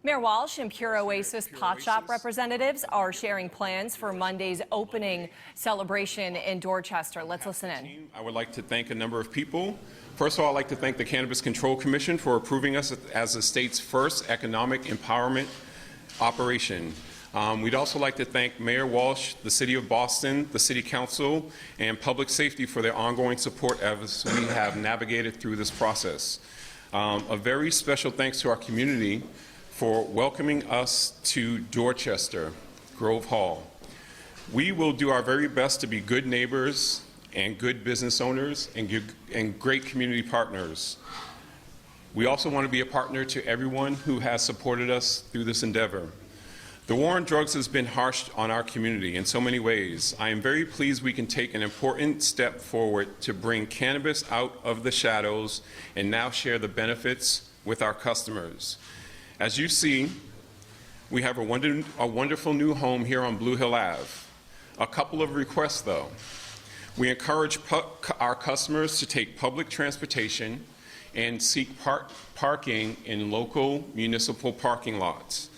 Mayor Walsh and Pure Oasis pot shop representatives are sharing plans for Monday's opening celebration in Dorchester. Let's listen in. I would like to thank a number of people. First of all, I'd like to thank the Cannabis Control Commission for approving us as the state's first economic empowerment operation. We'd also like to thank Mayor Walsh, the City of Boston, the City Council, and Public Safety for their ongoing support as we have navigated through this process. A very special thanks to our community for welcoming us to Dorchester, Grove Hall. We will do our very best to be good neighbors and good business owners and great community partners. We also want to be a partner to everyone who has supported us through this endeavor. The war on drugs has been harsh on our community in so many ways. I am very pleased we can take an important step forward to bring cannabis out of the shadows and now share the benefits with our customers. As you see, we have a wonderful new home here on Blue Hill Ave. A couple of requests, though. We encourage our customers to take public transportation and seek parking in local municipal parking lots.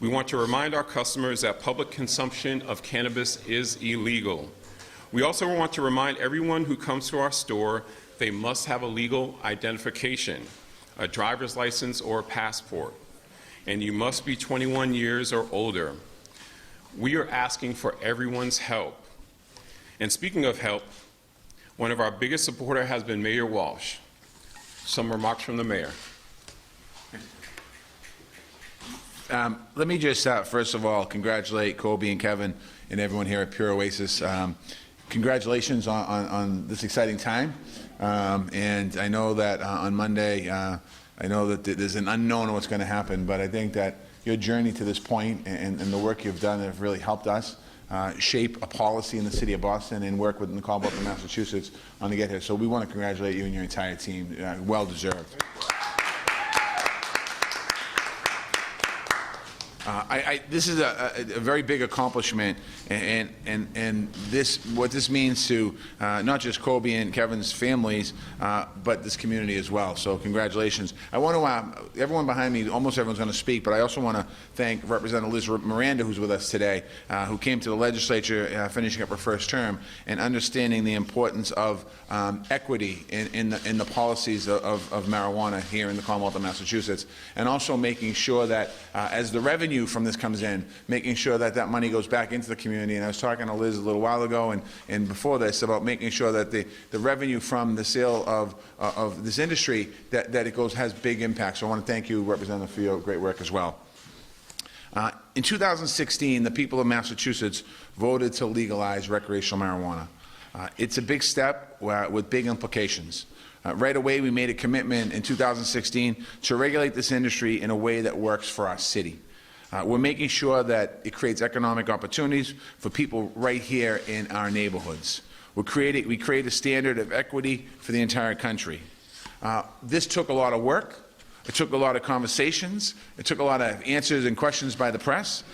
We want to remind our customers that public consumption of cannabis is illegal. We also want to remind everyone who comes to our store they must have a legal identification, a driver's license or a passport, and you must be 21 years or older. We are asking for everyone's help. And speaking of help, one of our biggest supporters has been Mayor Walsh. Some remarks from the mayor. Let me just, first of all, congratulate Colby and Kevin and everyone here at Pure Oasis. Congratulations on this exciting time. And I know that on Monday, I know that there's an unknown of what's going to happen, but I think that your journey to this point and the work you've done have really helped us shape a policy in the city of Boston and work with the Commonwealth of Massachusetts on to get here. So we want to congratulate you and your entire team. Well deserved. This is a very big accomplishment, and what this means to not just Colby and Kevin's families, but this community as well. So congratulations. I want to, everyone behind me, almost everyone's going to speak, but I also want to thank Representative Liz Miranda, who's with us today, who came to the legislature finishing up her first term and understanding the importance of equity in the policies of marijuana here in the Commonwealth of Massachusetts, and also making sure that as the revenue from this comes in, making sure that that money goes back into the community. And I was talking to Liz a little while ago and before this about making sure that the revenue from the sale of this industry, that it has big impact. So I want to thank you, Representative, for your great work as well. In 2016, the people of Massachusetts voted to legalize recreational marijuana. It's a big step with big implications. Right away, we made a commitment in 2016 to regulate this industry in a way that works for our city. We're making sure that it creates economic opportunities for people right here in our neighborhoods. We create a standard of equity for the entire country. This took a lot of work. It took a lot of conversations. It took a lot of answers and questions by the press.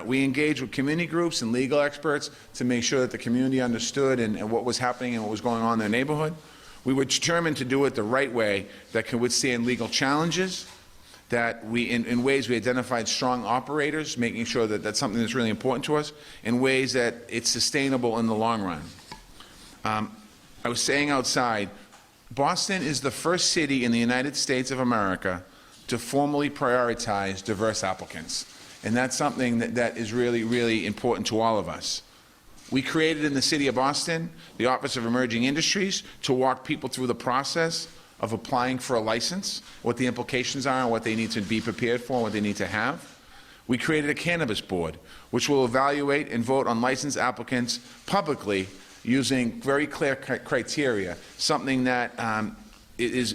We engaged with community groups and legal experts to make sure that the community understood and what was happening and what was going on in their neighborhood. We were determined to do it the right way that can withstand legal challenges, that in ways we identified strong operators, making sure that that's something that's really important to us, in ways that it's sustainable in the long run. I was saying outside, Boston is the first city in the United States of America to formally prioritize diverse applicants. And that's something that is really, really important to all of us. We created in the city of Boston the Office of Emerging Industries to walk people through the process of applying for a license, what the implications are and what they need to be prepared for and what they need to have. We created a cannabis board, which will evaluate and vote on licensed applicants publicly using very clear criteria, something that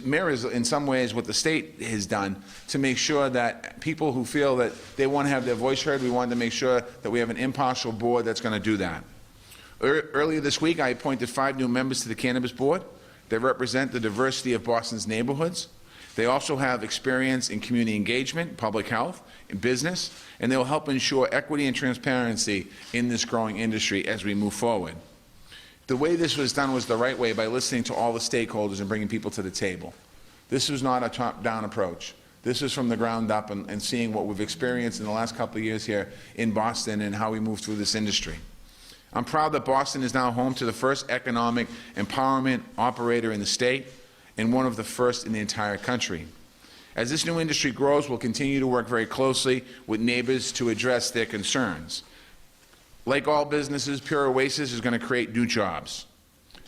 mirrors in some ways what the state has done to make sure that people who feel that they want to have their voice heard, we wanted to make sure that we have an impartial board that's going to do that. Earlier this week, I appointed 5 new members to the cannabis board. They represent the diversity of Boston's neighborhoods. They also have experience in community engagement, public health, and business, and they will help ensure equity and transparency in this growing industry as we move forward. The way this was done was the right way, by listening to all the stakeholders and bringing people to the table. This was not a top-down approach. This is from the ground up and seeing what we've experienced in the last couple of years here in Boston and how we move through this industry. I'm proud that Boston is now home to the first economic empowerment operator in the state and one of the first in the entire country. As this new industry grows, we'll continue to work very closely with neighbors to address their concerns. Like all businesses, Pure Oasis is going to create new jobs.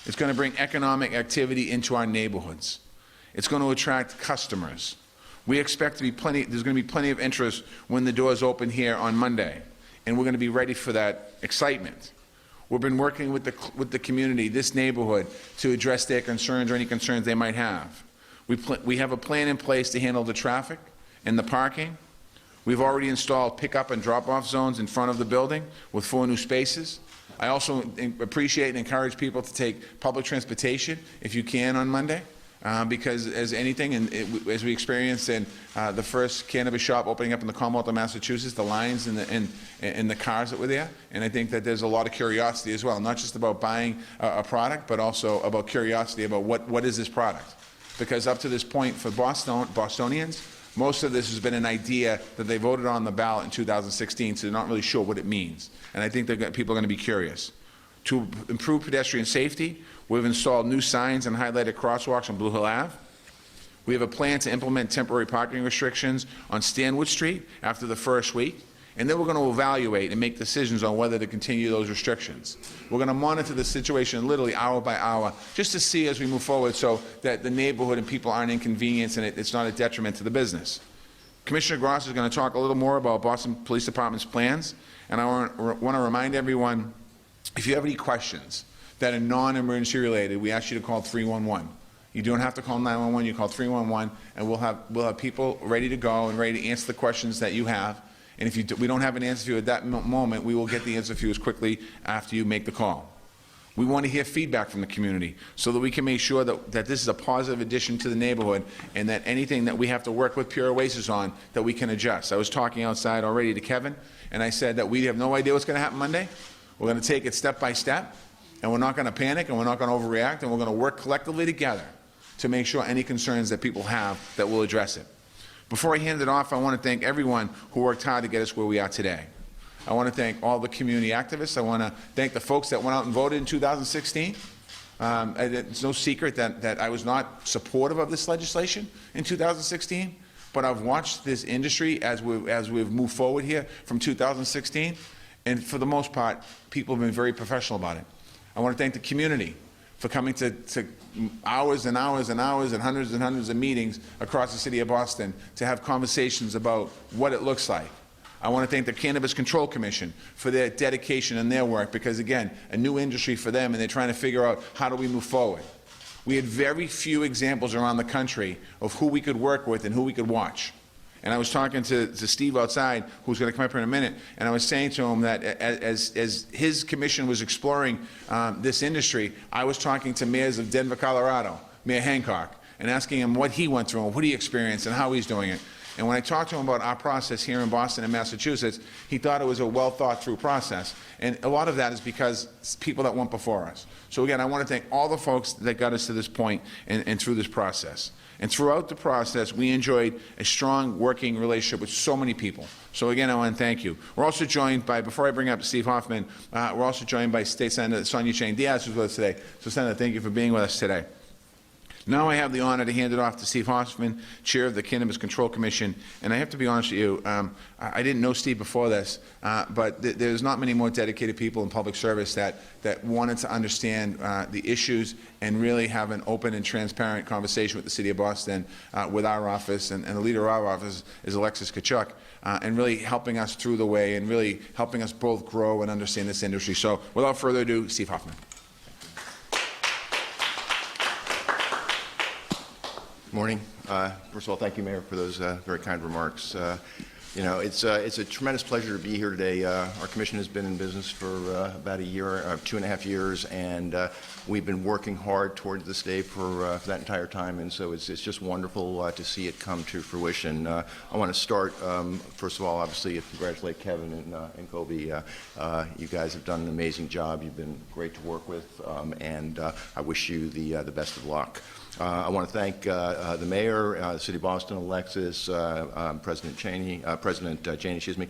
It's going to bring economic activity into our neighborhoods. It's going to attract customers. We expect there's going to be plenty of interest when the doors open here on Monday, and we're going to be ready for that excitement. We've been working with the community, this neighborhood, to address their concerns or any concerns they might have. We have a plan in place to handle the traffic and the parking. We've already installed pickup and drop-off zones in front of the building with 4 new spaces. I also appreciate and encourage people to take public transportation if you can on Monday, because as anything, and as we experienced in the first cannabis shop opening up in the Commonwealth of Massachusetts, the lines and the cars that were there, and I think that there's a lot of curiosity as well, not just about buying a product, but also about curiosity about what is this product. Because up to this point for Bostonians, most of this has been an idea that they voted on the ballot in 2016, so they're not really sure what it means. And I think that people are going to be curious. To improve pedestrian safety, we've installed new signs and highlighted crosswalks on Blue Hill Ave. We have a plan to implement temporary parking restrictions on Stanwood Street after the first week, and then we're going to evaluate and make decisions on whether to continue those restrictions. We're going to monitor the situation literally hour by hour just to see as we move forward so that the neighborhood and people aren't inconvenienced and it's not a detriment to the business. Commissioner Gross is going to talk a little more about Boston Police Department's plans, and I want to remind everyone, if you have any questions that are non-emergency related, we ask you to call 311. You don't have to call 911, you call 311, and we'll have people ready to go and ready to answer the questions that you have. And if we don't have an answer for you at that moment, we will get the answer for you as quickly after you make the call. We want to hear feedback from the community so that we can make sure that this is a positive addition to the neighborhood and that anything that we have to work with Pure Oasis on, that we can adjust. I was talking outside already to Kevin, and I said that we have no idea what's going to happen Monday. We're going to take it step by step, and we're not going to panic, and we're not going to overreact, and we're going to work collectively together to make sure any concerns that people have, that we'll address it. Before I hand it off, I want to thank everyone who worked hard to get us where we are today. I want to thank all the community activists. I want to thank the folks that went out and voted in 2016. It's no secret that I was not supportive of this legislation in 2016, but I've watched this industry as we've moved forward here from 2016, and for the most part, people have been very professional about it. I want to thank the community for coming to hours and hours and hours and hundreds of meetings across the city of Boston to have conversations about what it looks like. I want to thank the Cannabis Control Commission for their dedication and their work, because again, a new industry for them, and they're trying to figure out how do we move forward. We had very few examples around the country of who we could work with and who we could watch. And I was talking to Steve outside, who's going to come up here in a minute, and I was saying to him that as his commission was exploring this industry, I was talking to mayors of Denver, Colorado, Mayor Hancock, and asking him what he went through and what he experienced and how he's doing it. And when I talked to him about our process here in Boston and Massachusetts, he thought it was a well-thought-through process. And a lot of that is because it's people that went before us. So again, I want to thank all the folks that got us to this point and through this process. And throughout the process, we enjoyed a strong working relationship with so many people. So again, I want to thank you. We're also joined by, before I bring up Steve HOFFMAN, we're also joined by State Senator Sonia Chang Diaz, who's with us today. So Senator, thank you for being with us today. Now I have the honor to hand it off to Steve HOFFMAN, Chair of the Cannabis Control Commission. And I have to be honest with you, I didn't know Steve before this, but there's not many more dedicated people in public service that wanted to understand the issues and really have an open and transparent conversation with the City of Boston, with our office, and the leader of our office is Alexis Kachuk, and really helping us through the way and really helping us both grow and understand this industry. So without further ado, Steve HOFFMAN. Morning. First of all, thank you, Mayor, for those very kind remarks. You know, it's a tremendous pleasure to be here today. Our commission has been in business for about a year, 2.5 years, and we've been working hard towards this day for that entire time, and so it's just wonderful to see it come to fruition. I want to start, first of all, obviously, to congratulate Kevin and Colby. You guys have done an amazing job. You've been great to work with, and I wish you the best of luck. I want to thank the mayor, the city of Boston, Alexis, President Cheney, excuse me.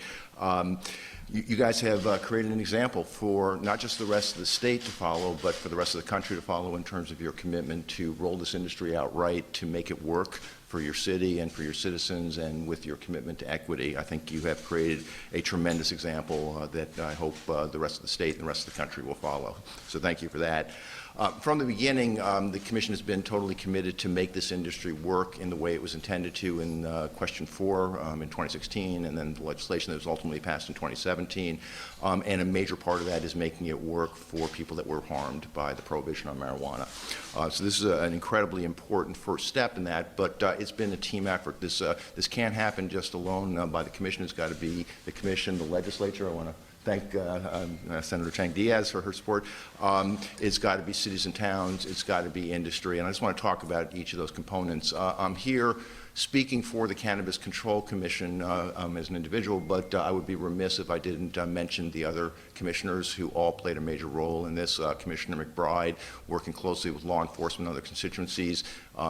You guys have created an example for not just the rest of the state to follow, but for the rest of the country to follow in terms of your commitment to roll this industry out right, to make it work for your city and for your citizens, and with your commitment to equity. I think you have created a tremendous example that I hope the rest of the state and the rest of the country will follow. So thank you for that. From the beginning, the Commission has been totally committed to make this industry work in the way it was intended to in Question 4 in 2016, and then the legislation that was ultimately passed in 2017. And a major part of that is making it work for people that were harmed by the prohibition on marijuana. So this is an incredibly important first step in that, but it's been a team effort. This can't happen just alone by the Commission. It's got to be the Commission, the legislature. I want to thank Senator Chang Diaz for her support. It's got to be cities and towns. It's got to be industry. And I just want to talk about each of those components. I'm here speaking for the Cannabis Control Commission as an individual, but I would be remiss if I didn't mention the other commissioners who all played a major role in this. Commissioner McBride, working closely with law enforcement and other constituencies,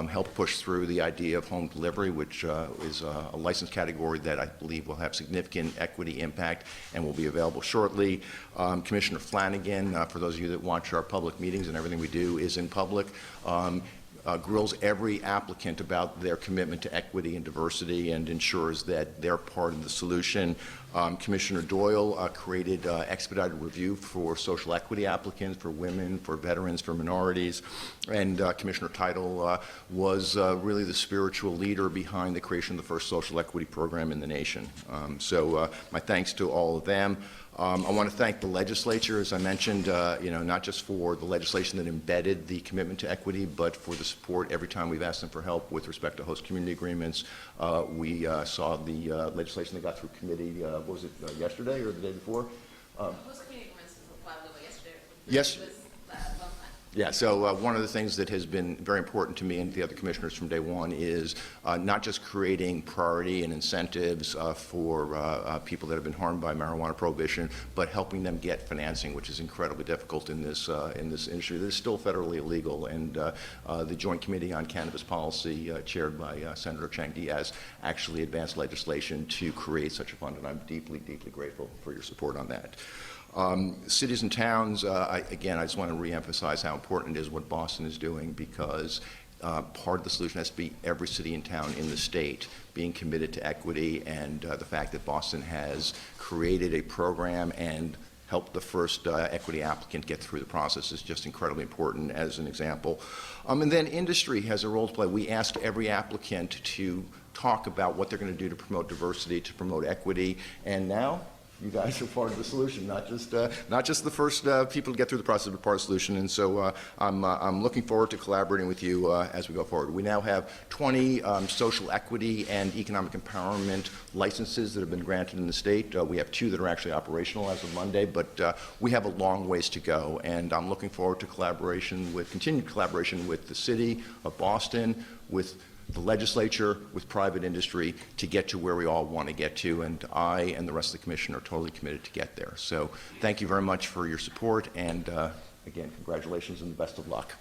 helped push through the idea of home delivery, which is a license category that I believe will have significant equity impact and will be available shortly. Commissioner Flanagan, for those of you that watch our public meetings, and everything we do is in public, grills every applicant about their commitment to equity and diversity and ensures that they're part of the solution. Commissioner Doyle created expedited review for social equity applicants, for women, for veterans, for minorities, and Commissioner Title was really the spiritual leader behind the creation of the first social equity program in the nation. So my thanks to all of them. I want to thank the legislature, as I mentioned, not just for the legislation that embedded the commitment to equity, but for the support every time we've asked them for help with respect to host community agreements. We saw the legislation that got through committee, what was it, yesterday or the day before? Host community agreements was filed yesterday. Yes. It was Yeah, so one of the things that has been very important to me and the other commissioners from day one is not just creating priority and incentives for people that have been harmed by marijuana prohibition, but helping them get financing, which is incredibly difficult in this industry that is still federally illegal. And the Joint Committee on Cannabis Policy, chaired by Senator Chang Diaz, actually advanced legislation to create such a fund, and I'm deeply, deeply grateful for your support on that. Cities and towns, again, I just want to reemphasize how important it is what Boston is doing, because part of the solution has to be every city and town in the state being committed to equity, and the fact that Boston has created a program and helped the first equity applicant get through the process is just incredibly important as an example. And then industry has a role to play. We asked every applicant to talk about what they're going to do to promote diversity, to promote equity, and now you guys are part of the solution, not just the first people to get through the process, but part of the solution. And so I'm looking forward to collaborating with you as we go forward. We now have 20 social equity and economic empowerment licenses that have been granted in the state. We have 2 that are actually operational as of Monday, but we have a long ways to go. And I'm looking forward to continued collaboration with the city of Boston, with the legislature, with private industry, to get to where we all want to get to, and I and the rest of the Commission are totally committed to get there. So thank you very much for your support, and again, congratulations and the best of luck.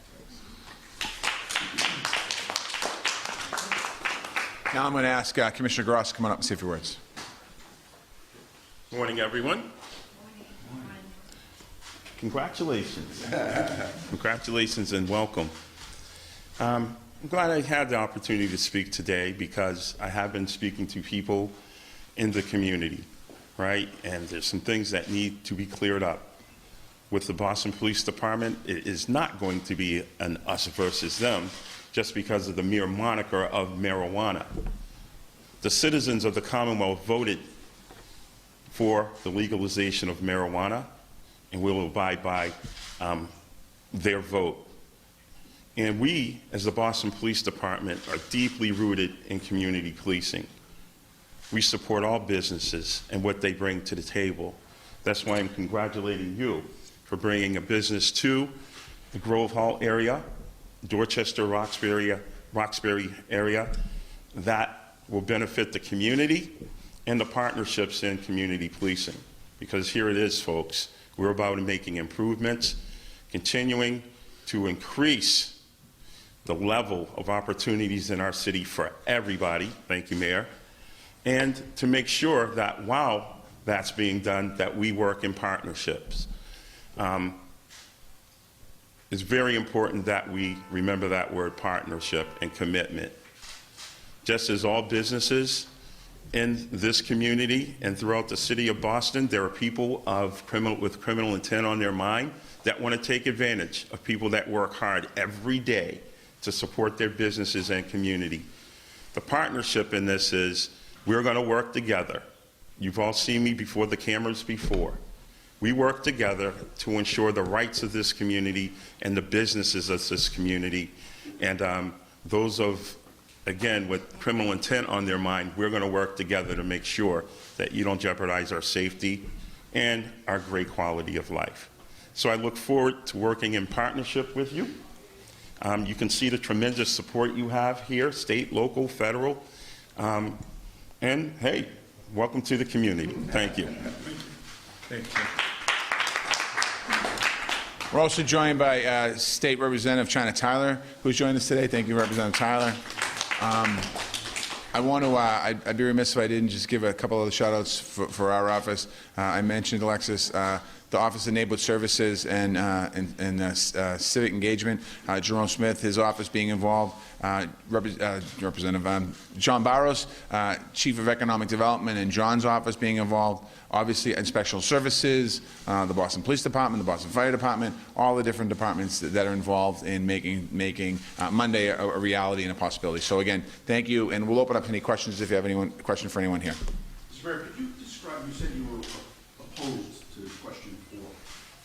Now I'm going to ask Commissioner Gross to come on up and say a few words. Morning, everyone. Congratulations. Congratulations and welcome. I'm glad I had the opportunity to speak today, because I have been speaking to people in the community, right? And there's some things that need to be cleared up. With the Boston Police Department, it is not going to be an us versus them just because of the mere moniker of marijuana. The citizens of the Commonwealth voted for the legalization of marijuana, and we'll abide by their vote. And we, as the Boston Police Department, are deeply rooted in community policing. We support all businesses and what they bring to the table. That's why I'm congratulating you for bringing a business to the Grove Hall area, Dorchester, Roxbury area. That will benefit the community and the partnerships in community policing. Because here it is, folks. We're about making improvements, continuing to increase the level of opportunities in our city for everybody. Thank you, Mayor. And to make sure that while that's being done, that we work in partnerships. It's very important that we remember that word partnership and commitment. Just as all businesses in this community and throughout the city of Boston, there are people with criminal intent on their mind that want to take advantage of people that work hard every day to support their businesses and community. The partnership in this is we're going to work together. You've all seen me before the cameras before. We work together to ensure the rights of this community and the businesses of this community. And those of, again, with criminal intent on their mind, we're going to work together to make sure that you don't jeopardize our safety and our great quality of life. So I look forward to working in partnership with you. You can see the tremendous support you have here, state, local, federal. And hey, welcome to the community. Thank you. Thank you. We're also joined by State Representative China Tyler, who's joined us today. Thank you, Representative Tyler. I want to, I'd be remiss if I didn't just give a couple of the shout outs for our office. I mentioned, Alexis, the Office of Neighborhood Services and Civic Engagement, Jerome Smith, his office being involved, Representative John Barros, Chief of Economic Development, and John's office being involved, obviously Inspectional Services, the Boston Police Department, the Boston Fire Department, all the different departments that are involved in making Monday a reality and a possibility. So again, thank you, and we'll open up any questions if you have any question for anyone here. Mr. Mayor, could you describe, you said you were opposed to question 4.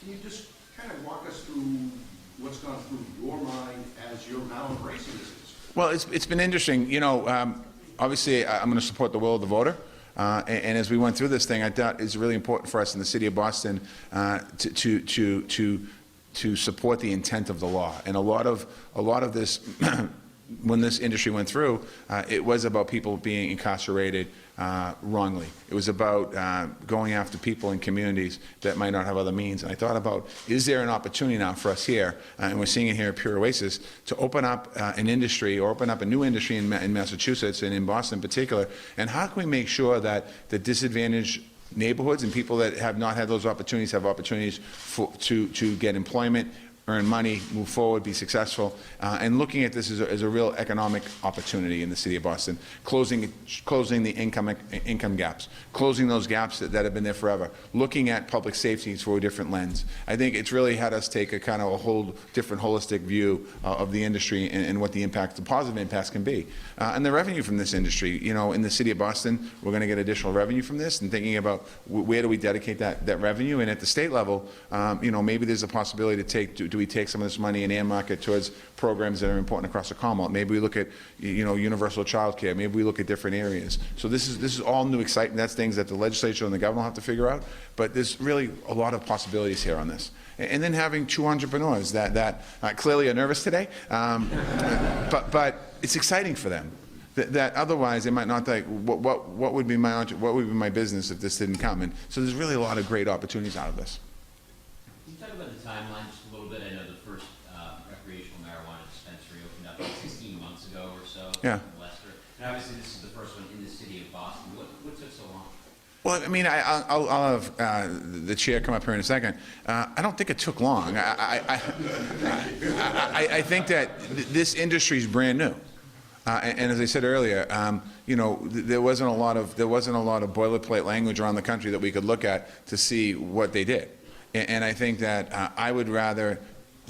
Can you just kind of walk us through what's gone through your mind as you're now embracing this? Well, it's been interesting. You know, obviously, I'm going to support the will of the voter. And as we went through this thing, I thought it's really important for us in the city of Boston to support the intent of the law. And a lot of this, when this industry went through, it was about people being incarcerated wrongly. It was about going after people in communities that might not have other means. And I thought about, is there an opportunity now for us here, and we're seeing it here at Pure Oasis, to open up an industry, or open up a new industry in Massachusetts and in Boston in particular, and how can we make sure that the disadvantaged neighborhoods and people that have not had those opportunities have opportunities to get employment, earn money, move forward, be successful, and looking at this as a real economic opportunity in the city of Boston, closing the income gaps, closing those gaps that have been there forever, looking at public safety through a different lens. I think it's really had us take a kind of a whole different holistic view of the industry and what the impact, the positive impacts can be. And the revenue from this industry, you know, in the city of Boston, we're going to get additional revenue from this, and thinking about where do we dedicate that revenue, and at the state level, you know, maybe there's a possibility to do we take some of this money and earmark it towards programs that are important across the Commonwealth? Maybe we look at, you know, universal child care. Maybe we look at different areas. So this is all new excitement. That's things that the legislature and the government will have to figure out. But there's really a lot of possibilities here on this. And then having 2 entrepreneurs that clearly are nervous today, but it's exciting for them. That otherwise they might not think, what would be my business if this didn't come? And so there's really a lot of great opportunities out of this. Can you talk about the timeline just a little bit? I know the first recreational marijuana dispensary opened up 16 months ago or so in Leicester. And obviously this is the first one in the city of Boston. What took so long? Well, I mean, I'll have the chair come up here in a second. I don't think it took long. I think that this industry is brand new. And as I said earlier, you know, there wasn't a lot of boilerplate language around the country that we could look at to see what they did. And I think that I would rather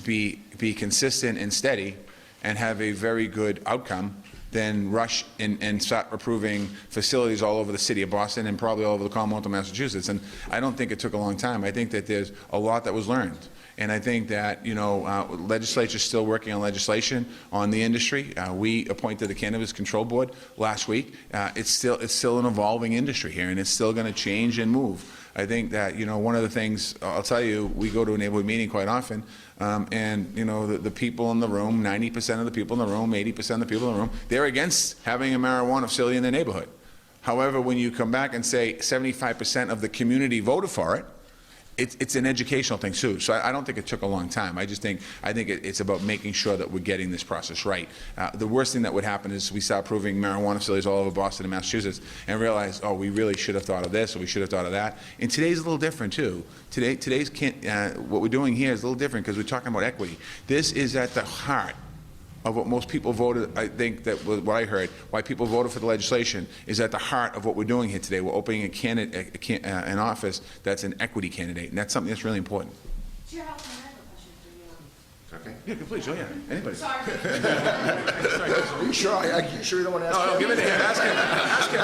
be consistent and steady and have a very good outcome than rush and start approving facilities all over the city of Boston and probably all over the Commonwealth of Massachusetts. And I don't think it took a long time. I think that there's a lot that was learned. And I think that, you know, legislature is still working on legislation on the industry. We appointed the Cannabis Control Board last week. It's still an evolving industry here, and it's still going to change and move. I think that, you know, one of the things, I'll tell you, we go to a neighborhood meeting quite often, and, you know, the people in the room, 90% of the people in the room, 80% of the people in the room, they're against having a marijuana facility in their neighborhood. However, when you come back and say 75% of the community voted for it, it's an educational thing too. So I don't think it took a long time. I think it's about making sure that we're getting this process right. The worst thing that would happen is we start approving marijuana facilities all over Boston and Massachusetts and realize, oh, we really should have thought of this or we should have thought of that. And today's a little different too. What we're doing here is a little different because we're talking about equity. This is at the heart of what most people voted. I think that was what I heard, why people voted for the legislation is at the heart of what we're doing here today. We're opening an office that's an equity candidate, and that's something that's really important. Chair Hoffman, I have a question for you. Okay. Yeah, please, oh yeah, anybody. Sorry. Are you sure? Are you sure you don't want to ask? No, give it to him, ask him,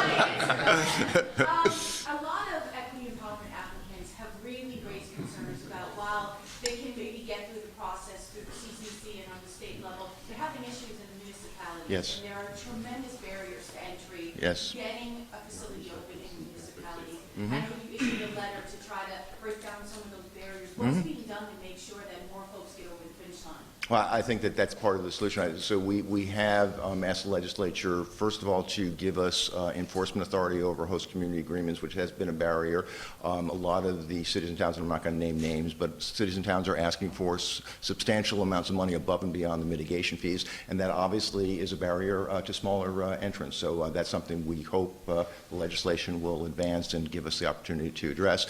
A lot of equity empowerment applicants have really raised concerns about while they can maybe get through the process through the CCC and on the state level, they're having issues in the municipalities. Yes. And there are tremendous barriers to entry. Yes. Getting a facility open in municipalities. I know you issued a letter to try to break down some of those barriers. What's being done to make sure that more folks get over the finish line? Well, I think that that's part of the solution. So we have asked the legislature, first of all, to give us enforcement authority over host community agreements, which has been a barrier. A lot of the cities and towns, and I'm not going to name names, but cities and towns are asking for substantial amounts of money above and beyond the mitigation fees, and that obviously is a barrier to smaller entrants. So that's something we hope the legislation will advance and give us the opportunity to address.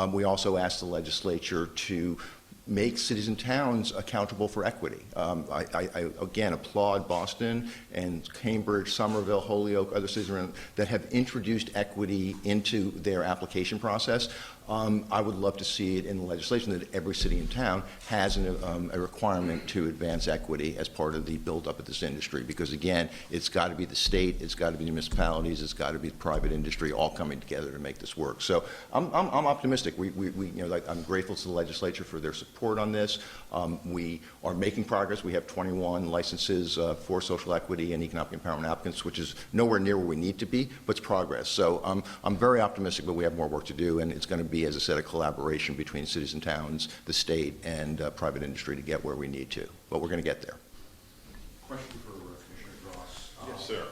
We also asked the legislature to make cities and towns accountable for equity. I again applaud Boston and Cambridge, Somerville, Holyoke, other cities around that have introduced equity into their application process. I would love to see it in the legislation that every city and town has a requirement to advance equity as part of the build-up of this industry. Because again, it's got to be the state, it's got to be the municipalities, it's got to be the private industry all coming together to make this work. So I'm optimistic. I'm grateful to the legislature for their support on this. We are making progress. We have 21 licenses for social equity and economic empowerment applicants, which is nowhere near where we need to be, but it's progress. So I'm very optimistic, but we have more work to do, and it's going to be, as I said, a collaboration between cities and towns, the state, and private industry to get where we need to. But we're going to get there. Question for Commissioner Gross. Yes, sir.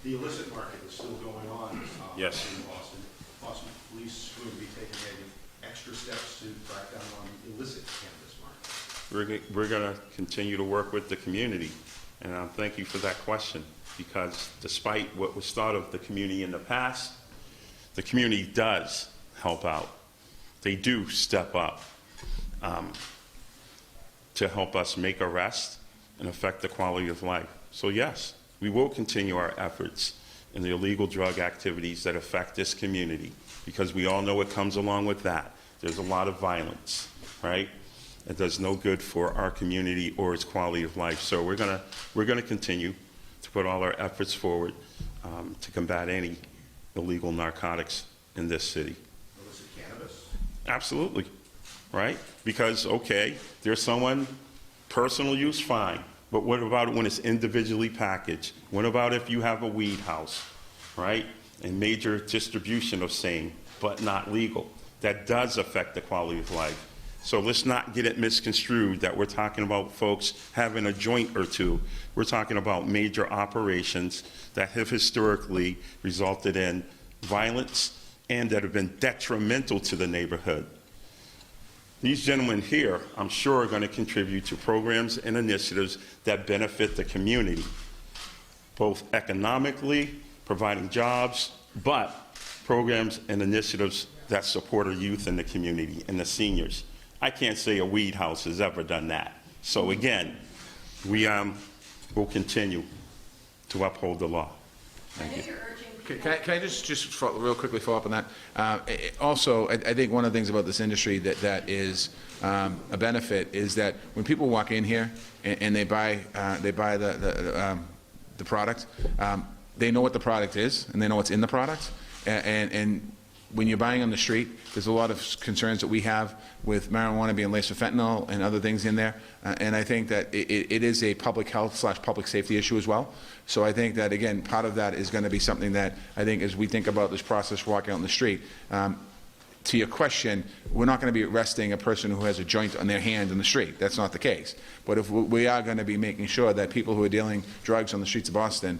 The illicit market is still going on Yes. in Boston. Boston police will be taking maybe extra steps to crack down on the illicit cannabis market. We're going to continue to work with the community, and thank you for that question, because despite what was thought of the community in the past, the community does help out. They do step up to help us make arrests and affect the quality of life. So yes, we will continue our efforts in the illegal drug activities that affect this community, because we all know what comes along with that. There's a lot of violence, right? It does no good for our community or its quality of life. So we're gonna continue to put all our efforts forward to combat any illegal narcotics in this city. Illicit cannabis. Absolutely, right? Because, okay, there's someone, personal use, fine. But what about it when it's individually packaged? What about if you have a weed house, right? And major distribution of same, but not legal? That does affect the quality of life. So let's not get it misconstrued that we're talking about folks having a joint or two. We're talking about major operations that have historically resulted in violence and that have been detrimental to the neighborhood. These gentlemen here, I'm sure, are going to contribute to programs and initiatives that benefit the community, both economically, providing jobs, but programs and initiatives that support our youth in the community and the seniors. I can't say a weed house has ever done that. So again, we will continue to uphold the law. Thank you. Can I just real quickly follow up on that? Also, I think one of the things about this industry that is a benefit is that when people walk in here and they buy the product, they know what the product is and they know what's in the product. And when you're buying on the street, there's a lot of concerns that we have with marijuana being laced with fentanyl and other things in there. And I think that it is a public health / public safety issue as well. So I think that, again, part of that is going to be something that I think as we think about this process walking out in the street, to your question, we're not going to be arresting a person who has a joint on their hand in the street. That's not the case. But if we are going to be making sure that people who are dealing drugs on the streets of Boston,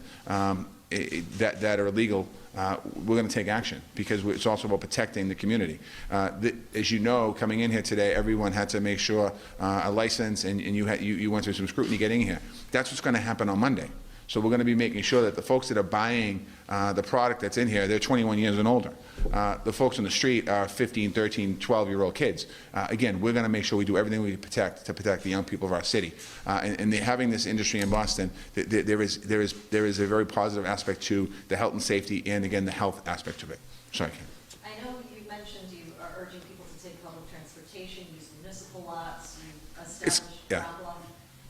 that are illegal, we're going to take action because it's also about protecting the community. As you know, coming in here today, everyone had to make sure a license, and you went through some scrutiny getting here. That's what's going to happen on Monday. So we're going to be making sure that the folks that are buying the product that's in here, they're 21 years and older. The folks on the street are 15, 13, 12-year-old kids. Again, we're going to make sure we do everything we can to protect the young people of our city. And having this industry in Boston, there is a very positive aspect to the health and safety, and again, the health aspect of it. Sorry, Ken. I know you mentioned you are urging people to take public transportation, use municipal lots, you establish a problem.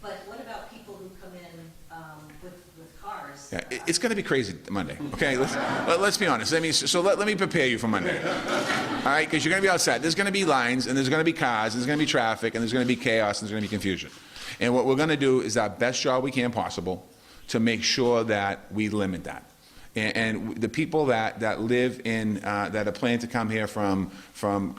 But what about people who come in with cars? Yeah, it's going to be crazy Monday. Okay, let's be honest. Let me prepare you for Monday. All right, because you're going to be outside. There's going to be lines, and there's going to be cars, and there's going to be traffic, and there's going to be chaos, and there's going to be confusion. And what we're going to do is our best job we can possible to make sure that we limit that. And the people that live in that are planning to come here from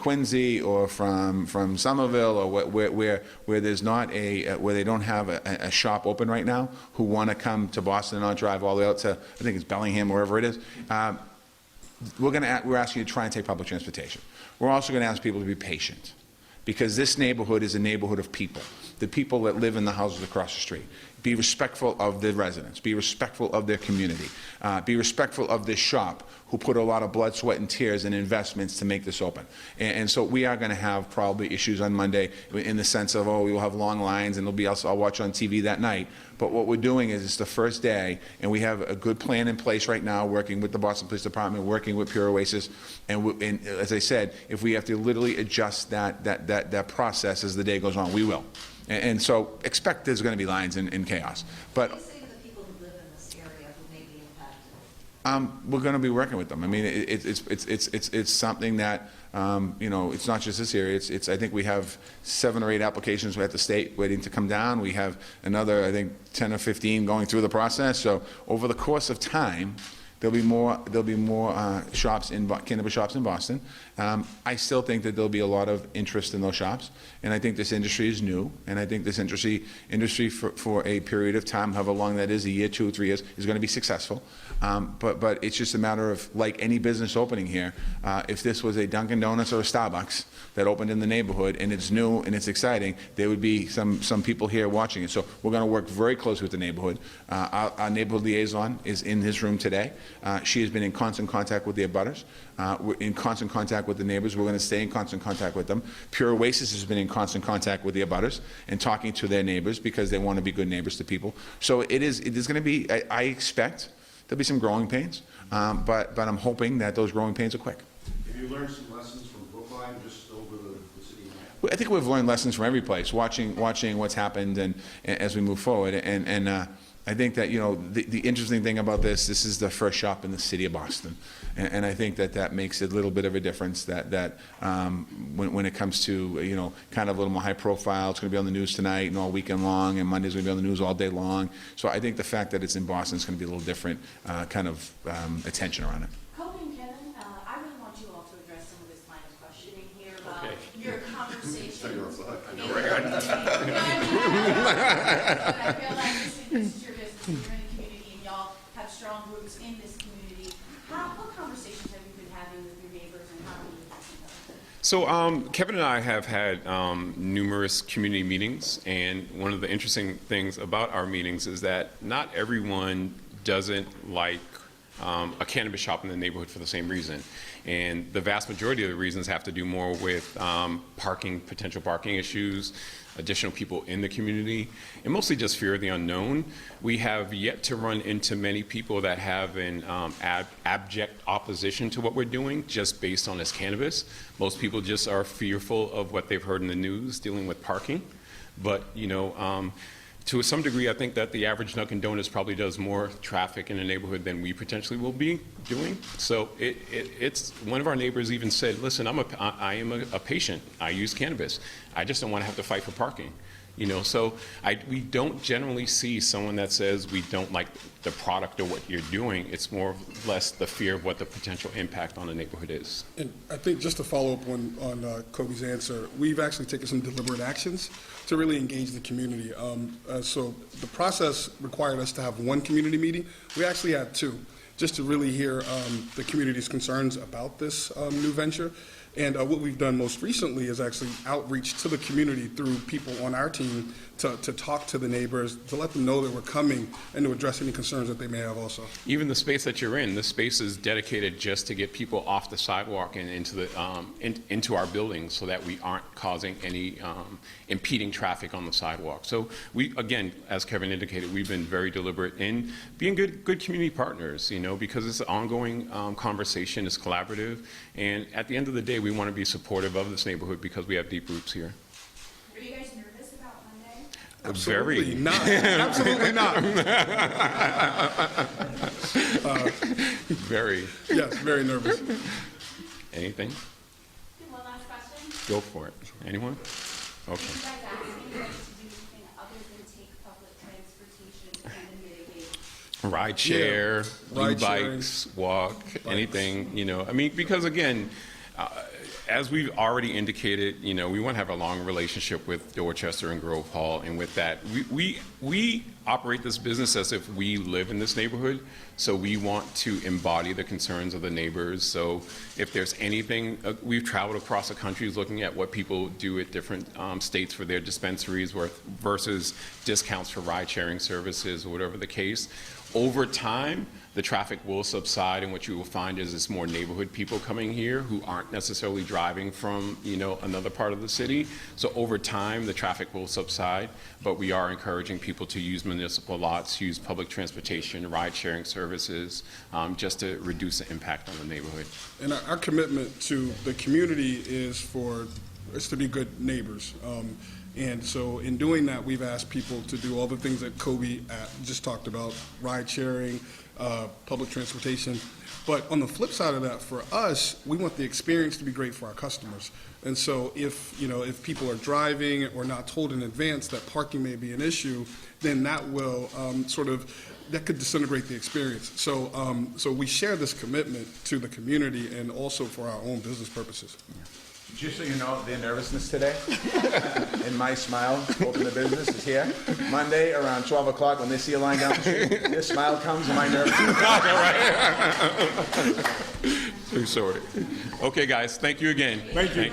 Quincy or from Somerville or where there's not where they don't have a shop open right now, who want to come to Boston and not drive all the way out to, I think it's Bellingham, wherever it is, we're asking you to try and take public transportation. We're also going to ask people to be patient, because this neighborhood is a neighborhood of people, the people that live in the houses across the street. Be respectful of the residents. Be respectful of their community. Be respectful of this shop, who put a lot of blood, sweat, and tears and investments to make this open. And so we are going to have probably issues on Monday in the sense of, we will have long lines, and there'll be I'll watch on TV that night. But what we're doing is it's the first day, and we have a good plan in place right now, working with the Boston Police Department, working with Pure Oasis. And as I said, if we have to literally adjust that process as the day goes on, we will. And so expect there's going to be lines and chaos. But What do you say to the people who live in this area who may be impacted? we're going to be working with them. I mean, it's something that it's not just this area. I think we have 7 or 8 applications at the state waiting to come down. We have another, I think, 10 or 15 going through the process. So over the course of time, there'll be more shops cannabis shops in Boston. I still think that there'll be a lot of interest in those shops, and I think this industry is new, and I think this industry for a period of time, however long that is, a year, 2 or 3 years, is going to be successful. But it's just a matter of, like any business opening here, if this was a Dunkin' Donuts or a Starbucks that opened in the neighborhood and it's new and it's exciting, there would be some people here watching it. So we're going to work very closely with the neighborhood. Our neighborhood liaison is in his room today. She has been in constant contact with the abutters. We're in constant contact with the neighbors. We're going to stay in constant contact with them. Pure Oasis has been in constant contact with the abutters and talking to their neighbors, because they want to be good neighbors to people. So it is going to be, I expect there'll be some growing pains, but I'm hoping that those growing pains are quick. Have you learned some lessons from Brookline just over the city? I think we've learned lessons from every place, watching what's happened and as we move forward. And I think that, the interesting thing about this is the first shop in the city of Boston. And I think that makes a little bit of a difference that when it comes to, kind of a little more high profile, it's going to be on the news tonight and all weekend long, and Monday's going to be on the news all day long. So I think the fact that it's in Boston is going to be a little different kind of attention around it. Kobe and Kevin, I really want you all to address some of this line of questioning here about your conversation. I know, right? But I feel like this is your business, you're in the community, and y'all have strong roots in this community. What conversations have you been having with your neighbors, and how are you addressing them? So Kevin and I have had numerous community meetings, and one of the interesting things about our meetings is that not everyone doesn't like a cannabis shop in the neighborhood for the same reason. And the vast majority of the reasons have to do more with potential parking issues, additional people in the community, and mostly just fear of the unknown. We have yet to run into many people that have an abject opposition to what we're doing just based on this cannabis. Most people just are fearful of what they've heard in the news dealing with parking. But, to some degree, I think that the average Dunkin' Donuts probably does more traffic in the neighborhood than we potentially will be doing. So it's one of our neighbors even said, listen, I am a patient. I use cannabis. I just don't want to have to fight for parking. You know, so we don't generally see someone that says we don't like the product or what you're doing. It's more or less the fear of what the potential impact on the neighborhood is. And I think just to follow up on Kobe's answer, we've actually taken some deliberate actions to really engage the community. So the process required us to have one community meeting. We actually had two, just to really hear the community's concerns about this new venture. And what we've done most recently is actually outreach to the community through people on our team to talk to the neighbors, to let them know that we're coming and to address any concerns that they may have also. Even the space that you're in, this space is dedicated just to get people off the sidewalk and into the into our buildings so that we aren't causing any impeding traffic on the sidewalk. So we, again, as Kevin indicated, we've been very deliberate in being good community partners, you know, because it's an ongoing conversation, it's collaborative, and at the end of the day, we want to be supportive of this neighborhood because we have deep roots here. Are you guys nervous about Monday? Absolutely not. Absolutely not. Very. Yes, very nervous. Anything? One last question. Go for it. Anyone? Okay. You guys asking anybody to do anything other than take public transportation to kind of mitigate? Ride share, Ride sharing. bikes, walk, anything, you know. I mean, because again, as we've already indicated, you know, we want to have a long relationship with Dorchester and Grove Hall, and with that, we operate this business as if we live in this neighborhood, so we want to embody the concerns of the neighbors. So if there's anything, we've traveled across the country looking at what people do at different states for their dispensaries versus discounts for ride-sharing services or whatever the case. Over time, the traffic will subside, and what you will find is it's more neighborhood people coming here who aren't necessarily driving from, you know, another part of the city. So over time, the traffic will subside, but we are encouraging people to use municipal lots, use public transportation, ride-sharing services, just to reduce the impact on the neighborhood. And our commitment to the community is to be good neighbors. And so in doing that, we've asked people to do all the things that Kobe just talked about, ride sharing, public transportation. But on the flip side of that, for us, we want the experience to be great for our customers. And so if people are driving or not told in advance that parking may be an issue, then that will that could disintegrate the experience. So we share this commitment to the community and also for our own business purposes. Just so you know, their nervousness today, and my smile, open the business, is here. Monday around 12 o'clock, when they see a line down the street, their smile comes and my nervousness. True story. Okay, guys, thank you again. Thank you.